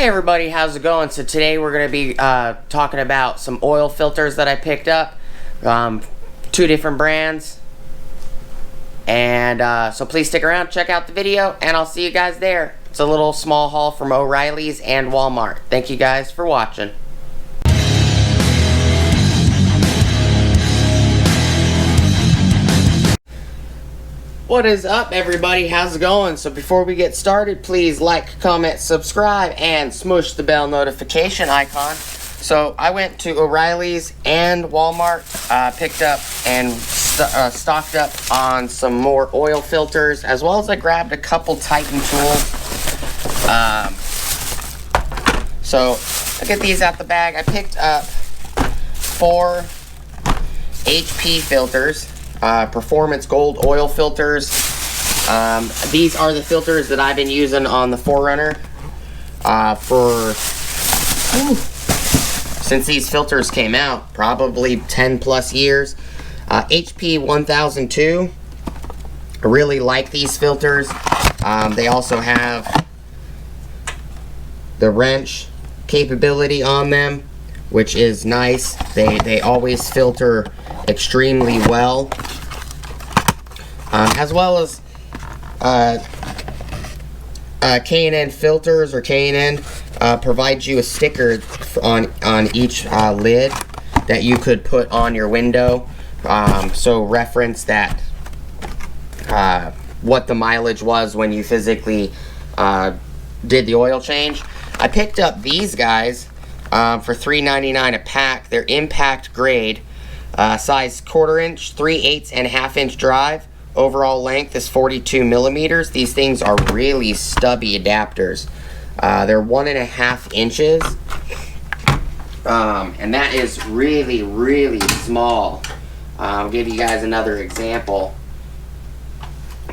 Hey everybody, how's it going? So today we're going to be talking about some oil filters that I picked up, two different brands, and so please stick around, check out the video, and I'll see you guys there. It's a little small haul from O'Reilly's and Walmart. Thank you guys for watching. What is up everybody, how's it going? So before we get started, please like, comment, subscribe, and smush the bell notification icon. So I went to O'Reilly's and Walmart, picked up and stocked up on some more oil filters, as well as I grabbed a couple Titan tools. So I'll get these out the bag. I picked up 4 HP filters. Performance gold oil filters. These are the filters that I've been using on the 4Runner since these filters came out, probably 10 plus years. HP 1002. I really like these filters. They also have the wrench capability on them, which is nice. They always filter extremely well, as well as K&N filters, or K&N provides you a sticker on each lid that you could put on your window, so reference that what the mileage was when you physically did the oil change. I picked up these guys for $3.99 a pack. They're impact grade. Size 1/4 inch, 3/8 and 1/2 inch drive. Overall length is 42 millimeters. These things are really stubby adapters. They're 1.5 inches. And that is really, really small. I'll give you guys another example.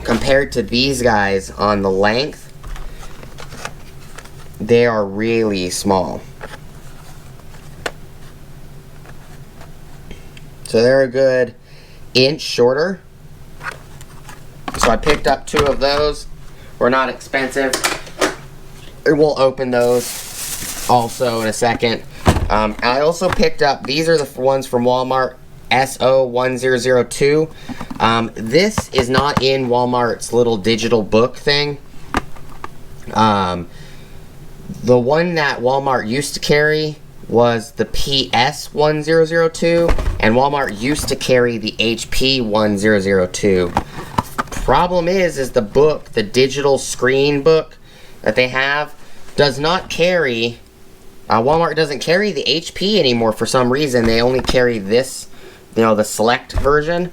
Compared to these guys on the length, they are really small. So they're a good inch shorter. So I picked up 2 of those. We're not expensive. We'll open those also in a second. I also picked up, these are the ones from Walmart, SO1002. This is not in Walmart's little digital book thing. The one that Walmart used to carry was the PS1002, and Walmart used to carry the HP1002. Problem is the book, the digital screen book that they have, does not carry, Walmart doesn't carry the HP anymore for some reason. They only carry this, you know, the select version,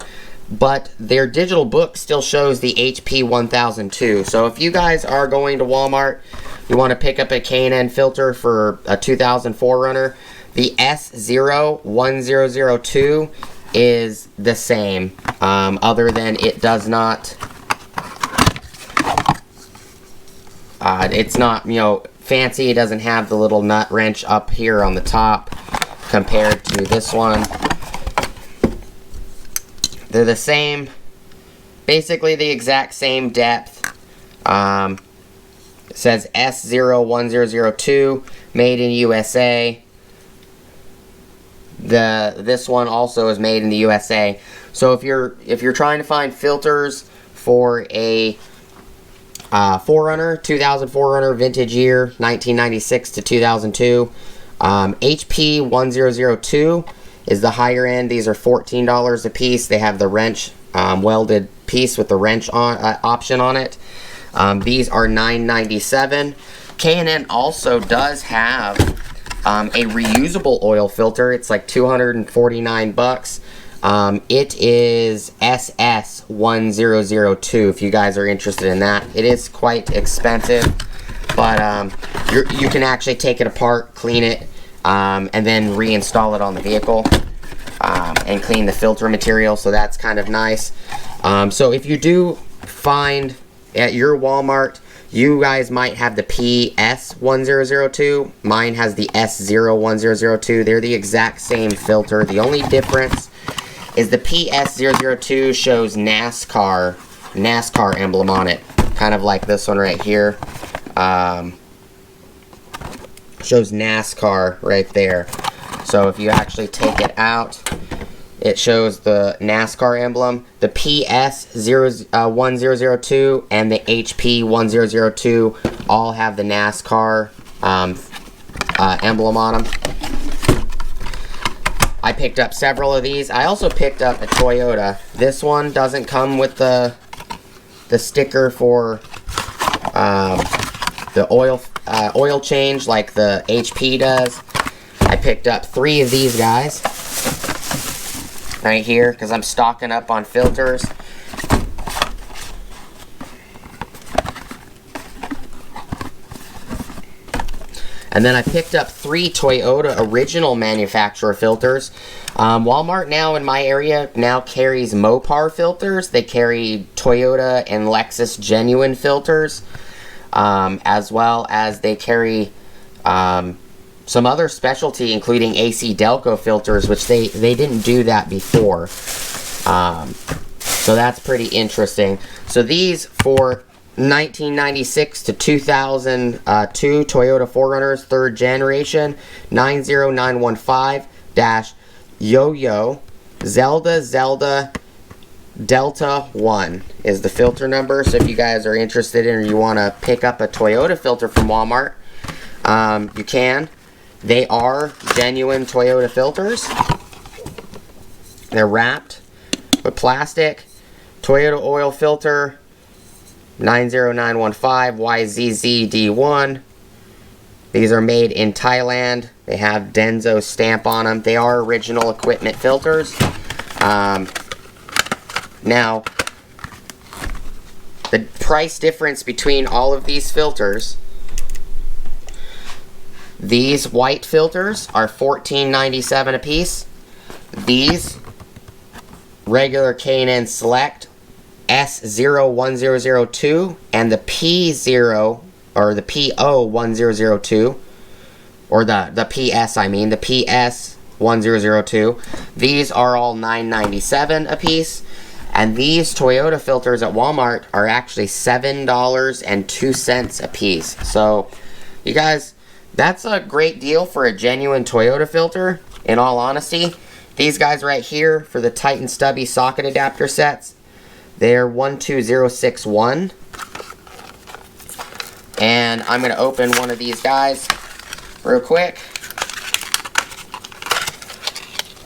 but their digital book still shows the HP1002. So if you guys are going to Walmart, you want to pick up a K&N filter for a 2004 runner, the S0102 is the same, other than it does not, it's not, you know, fancy. It doesn't have the little nut wrench up here on the top compared to this one. They're the same, basically the exact same depth. It says S0102, made in USA. This one also is made in the USA. So if you're trying to find filters for a 4Runner, 2004 runner, vintage year 1996 to 2002, HP 1002 is the higher end. These are $14 a piece. They have the wrench, welded piece with the wrench option on it. These are $9.97. K&N also does have a reusable oil filter. It's like 249 bucks. It is SS1002 if you guys are interested in that. It is quite expensive, but you can actually take it apart, clean it, and then reinstall it on the vehicle, and clean the filter material, so that's kind of nice. So if you do find at your Walmart, you guys might have the PS1002. Mine has the S0102. They're the exact same filter. The only difference is the PS002 shows NASCAR emblem on it, kind of like this one right here. shows NASCAR right there. So if you actually take it out, it shows the NASCAR emblem. The PS1002 and the HP1002 all have the NASCAR emblem on them. I picked up several of these. I also picked up a Toyota. This one doesn't come with the sticker for the oil change like the HP does. I picked up 3 of these guys right here because I'm stocking up on filters. And then I picked up 3 Toyota original manufacturer filters. Walmart now in my area now carries Mopar filters. They carry Toyota and Lexus genuine filters, as well as they carry some other specialty, including AC Delco filters, which they didn't do that before. So that's pretty interesting. So these for 1996 to 2002 Toyota 4Runners 3rd generation 90915-Yo-Yo Zelda Delta 1 is the filter number. So if you guys are interested in or you want to pick up a Toyota filter from Walmart, you can. They are genuine Toyota filters. They're wrapped with plastic. Toyota oil filter 90915YZZD1. These are made in Thailand. They have Denso stamp on them. They are original equipment filters. Now, the price difference between all of these filters, these white filters are $14.97 a piece. These regular K&N Select S01002 and the P0 or the PO1002 or the PS, I mean the PS1002. These are all $9.97 a piece, and these Toyota filters at Walmart are actually $7.02 a piece. So you guys, that's a great deal for a genuine Toyota filter, in all honesty. These guys right here for the Titan Stubby socket adapter sets, they're 12061. And I'm going to open one of these guys real quick.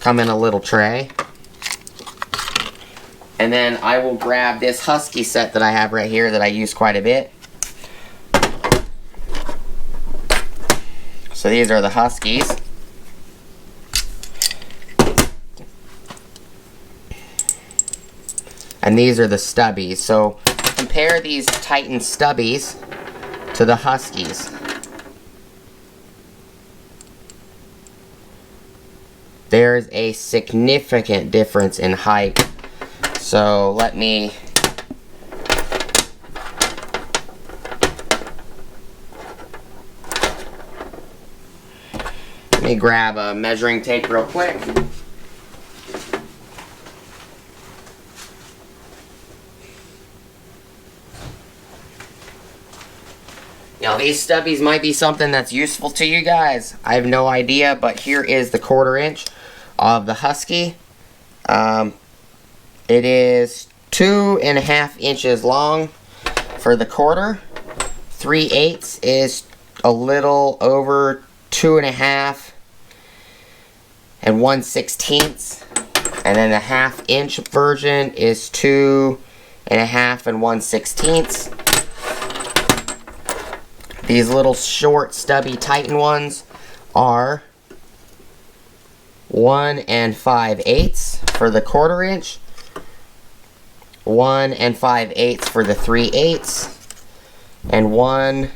Come in a little tray. And then I will grab this Husky set that I have right here that I use quite a bit. So these are the Huskies. And these are the Stubbies. So compare these Titan Stubbies to the Huskies. There's a significant difference in height. So let me grab a measuring tape real quick. Now these stubbies might be something that's useful to you guys. I have no idea, but here is the 1/4 inch of the Husky. It is 2.5 inches long for the 1/4. 3/8 is a little over 2.5 and 1/16. And then the 1/2 inch version is 2.5 and 1/16. These little short stubby Titan ones are 1 5/8 for the 1/4 inch, 1 5/8 for the 3/8, and 1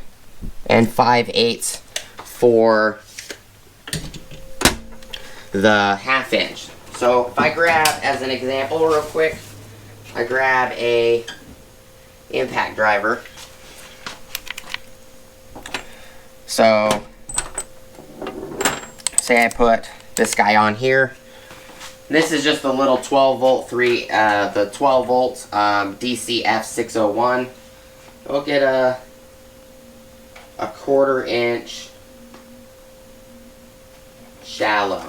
5/8 for the 1/2 inch. So if I grab, as an example real quick, I grab a impact driver. So say I put this guy on here. This is just a little 12 volt the 12 volt DCF 601. We'll get a 1/4 inch shallow.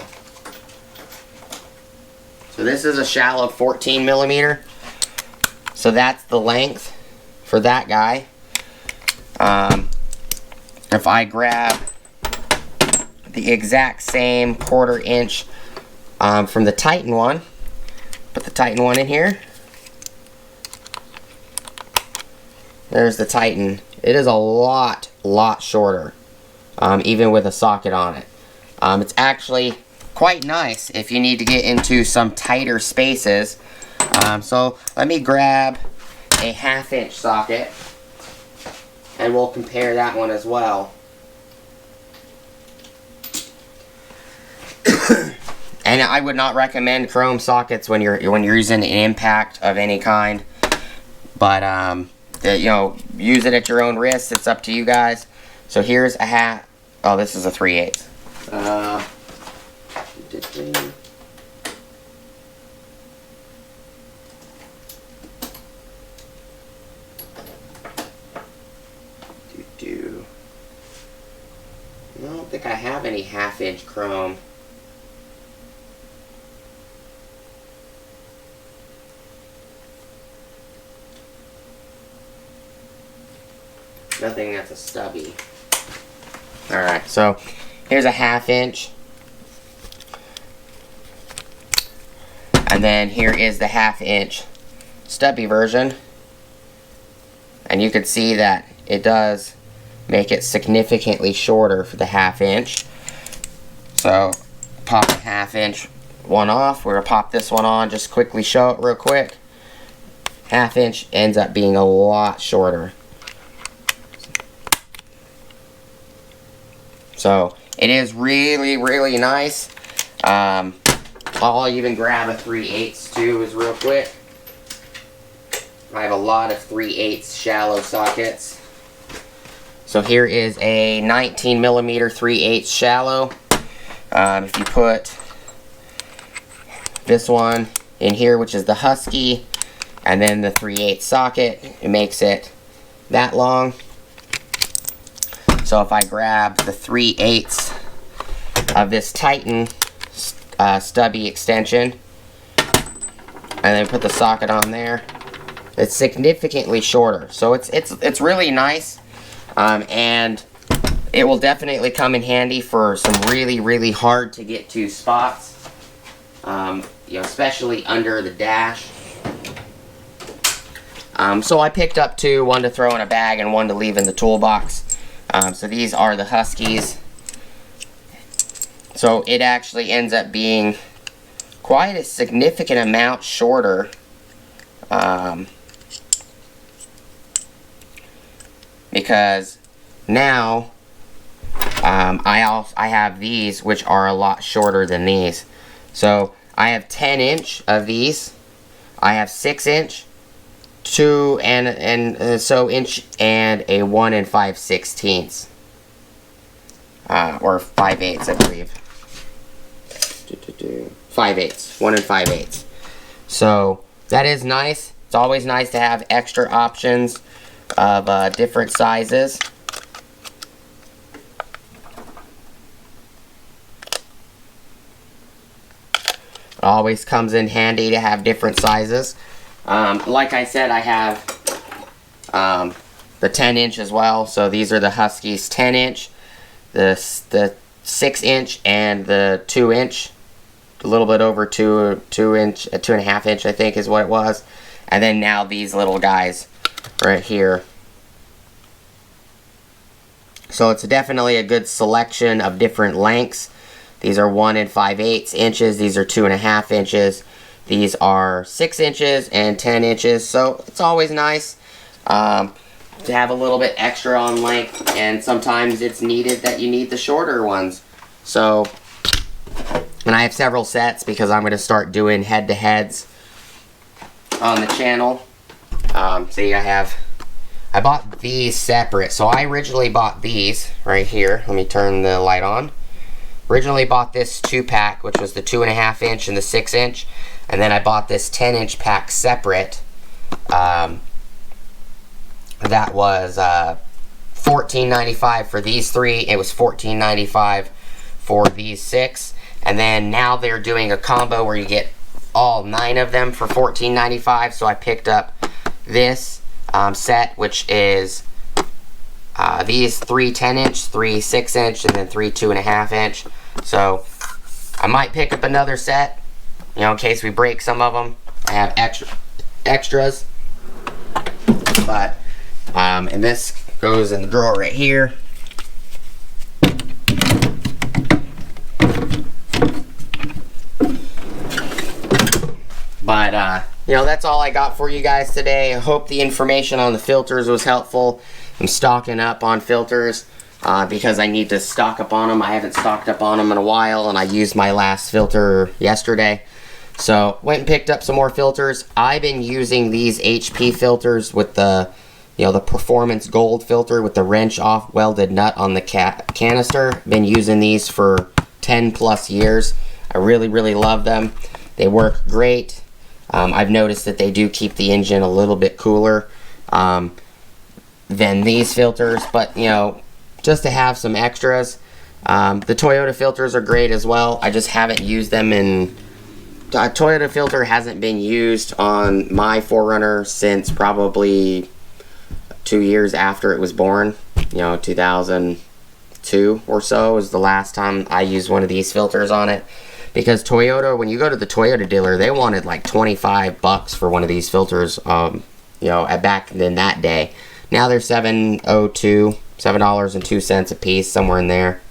So this is a shallow 14 millimeter. So that's the length for that guy. If I grab the exact same 1/4 inch from the Titan one, put the Titan one in here. There's the Titan. It is a lot shorter, even with a socket on it. It's actually quite nice if you need to get into some tighter spaces. So let me grab a 1/2 inch socket and we'll compare that one as well. And I would not recommend chrome sockets when you're using an impact of any kind, but you know, use it at your own risk. It's up to you guys. So here's a half. Oh, this is a 3/8. I don't think I have any 1/2 inch chrome. Nothing that's a stubby. Alright, so here's a 1/2 inch. And then here is the 1/2 inch stubby version. And you can see that it does make it significantly shorter for the 1/2 inch. So pop the 1/2 inch one off. We're going to pop this one on, just quickly show it real quick. 1/2 inch ends up being a lot shorter. So it is really nice. I'll even grab a 3/8 too, is real quick. I have a lot of 3/8 shallow sockets. So here is a 19 millimeter 3/8 shallow. If you put this one in here, which is the Husky, and then the 3/8 socket, it makes it that long. So if I grab the 3/8 of this Titan stubby extension and then put the socket on there, it's significantly shorter. So it's really nice, and it will definitely come in handy for some really hard to get to spots, you know, especially under the dash. So I picked up two, one to throw in a bag and one to leave in the toolbox. So these are the Huskies. So it actually ends up being quite a significant amount shorter. Because now I have these, which are a lot shorter than these. So I have 10 inch of these. I have 6 inch, 2 so inch, and a 1 5/16, or 5/8, I believe. 5/8, 1 5/8. So that is nice. It's always nice to have extra options of different sizes. It always comes in handy to have different sizes. Like I said, I have the 10 inch as well. So these are the Huskies 10 inch, the 6 inch, and the 2 inch. A little bit over 2 inch, 2.5 inch, I think is what it was. And then now these little guys right here. So it's definitely a good selection of different lengths. These are 1 5/8 inches. These are 2.5 inches. These are 6 inches and 10 inches. So it's always nice to have a little bit extra on length. And sometimes it's needed that you need the shorter ones. So, and I have several sets because I'm going to start doing head-to-heads on the channel. See, I bought these separate. So I originally bought these right here. Let me turn the light on. Originally bought this 2-pack, which was the 2.5 inch and the 6 inch. And then I bought this 10 inch pack separate. That was $14.95 for these three. It was $14.95 for these 6. And then now they're doing a combo where you get all 9 of them for $14.95. So I picked up this set, which is these 3 10-inch, 3 6-inch, and then 3 2.5-inch. So I might pick up another set, you know, in case we break some of them. I have extras. But, and this goes in the drawer right here. But, you know, that's all I got for you guys today. I hope the information on the filters was helpful. I'm stocking up on filters because I need to stock up on them. I haven't stocked up on them in a while, and I used my last filter yesterday. So, went and picked up some more filters. I've been using these HP filters with the, you know, the Performance Gold filter with the wrench-off welded nut on the canister. Been using these for 10 plus years. I really, really love them. They work great. I've noticed that they do keep the engine a little bit cooler than these filters, but you know, just to have some extras. The Toyota filters are great as well. I just haven't used them in... Toyota filter hasn't been used on my 4Runner since probably 2 years after it was born. You know, 2002 or so was the last time I used one of these filters on it. Because Toyota, when you go to the Toyota dealer, they wanted like $25 for one of these filters, you know, back in that day. Now they're $7.02 a piece, somewhere in there.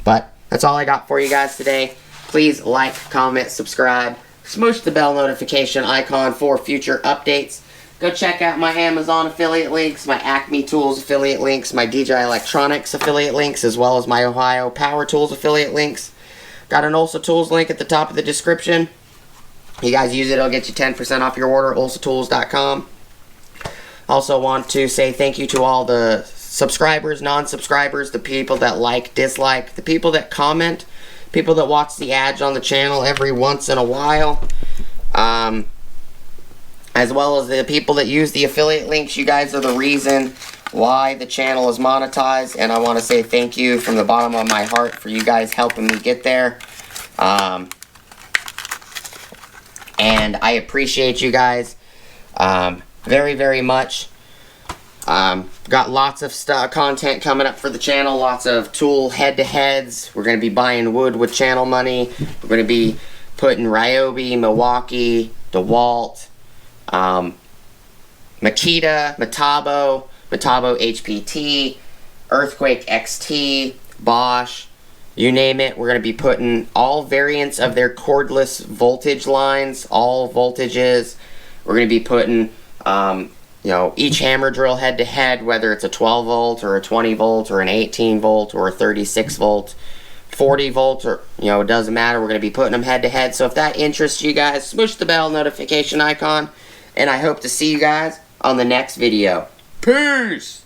But that's all I got for you guys today. Please like, comment, subscribe, smoosh the bell notification icon for future updates. Go check out my Amazon affiliate links, my Acme Tools affiliate links, my DJI Electronics affiliate links, as well as my Ohio Power Tools affiliate links. Got an Ulsa Tools link at the top of the description. You guys use it, it'll get you 10% off your order, ulsatools.com. Also want to say thank you to all the subscribers, non-subscribers, the people that like, dislike, the people that comment, people that watch the ads on the channel every once in a while, as well as the people that use the affiliate links. You guys are the reason why the channel is monetized, and I want to say thank you from the bottom of my heart for you guys helping me get there. And I appreciate you guys very, very much. Got lots of content coming up for the channel, lots of tool head-to-heads. We're going to be buying wood with channel money. We're going to be putting Ryobi, Milwaukee, DeWalt, Makita, Metabo HPT, Earthquake XT, Bosch, you name it. We're going to be putting all variants of their cordless voltage lines, all voltages. We're going to be putting, you know, each hammer drill head to head, whether it's a 12 volt or a 20 volt or an 18 volt or a 36 volt, 40 volt, or, you know, it doesn't matter. We're going to be putting them head to head. So if that interests you guys, smush the bell notification icon, and I hope to see you guys on the next video. Peace!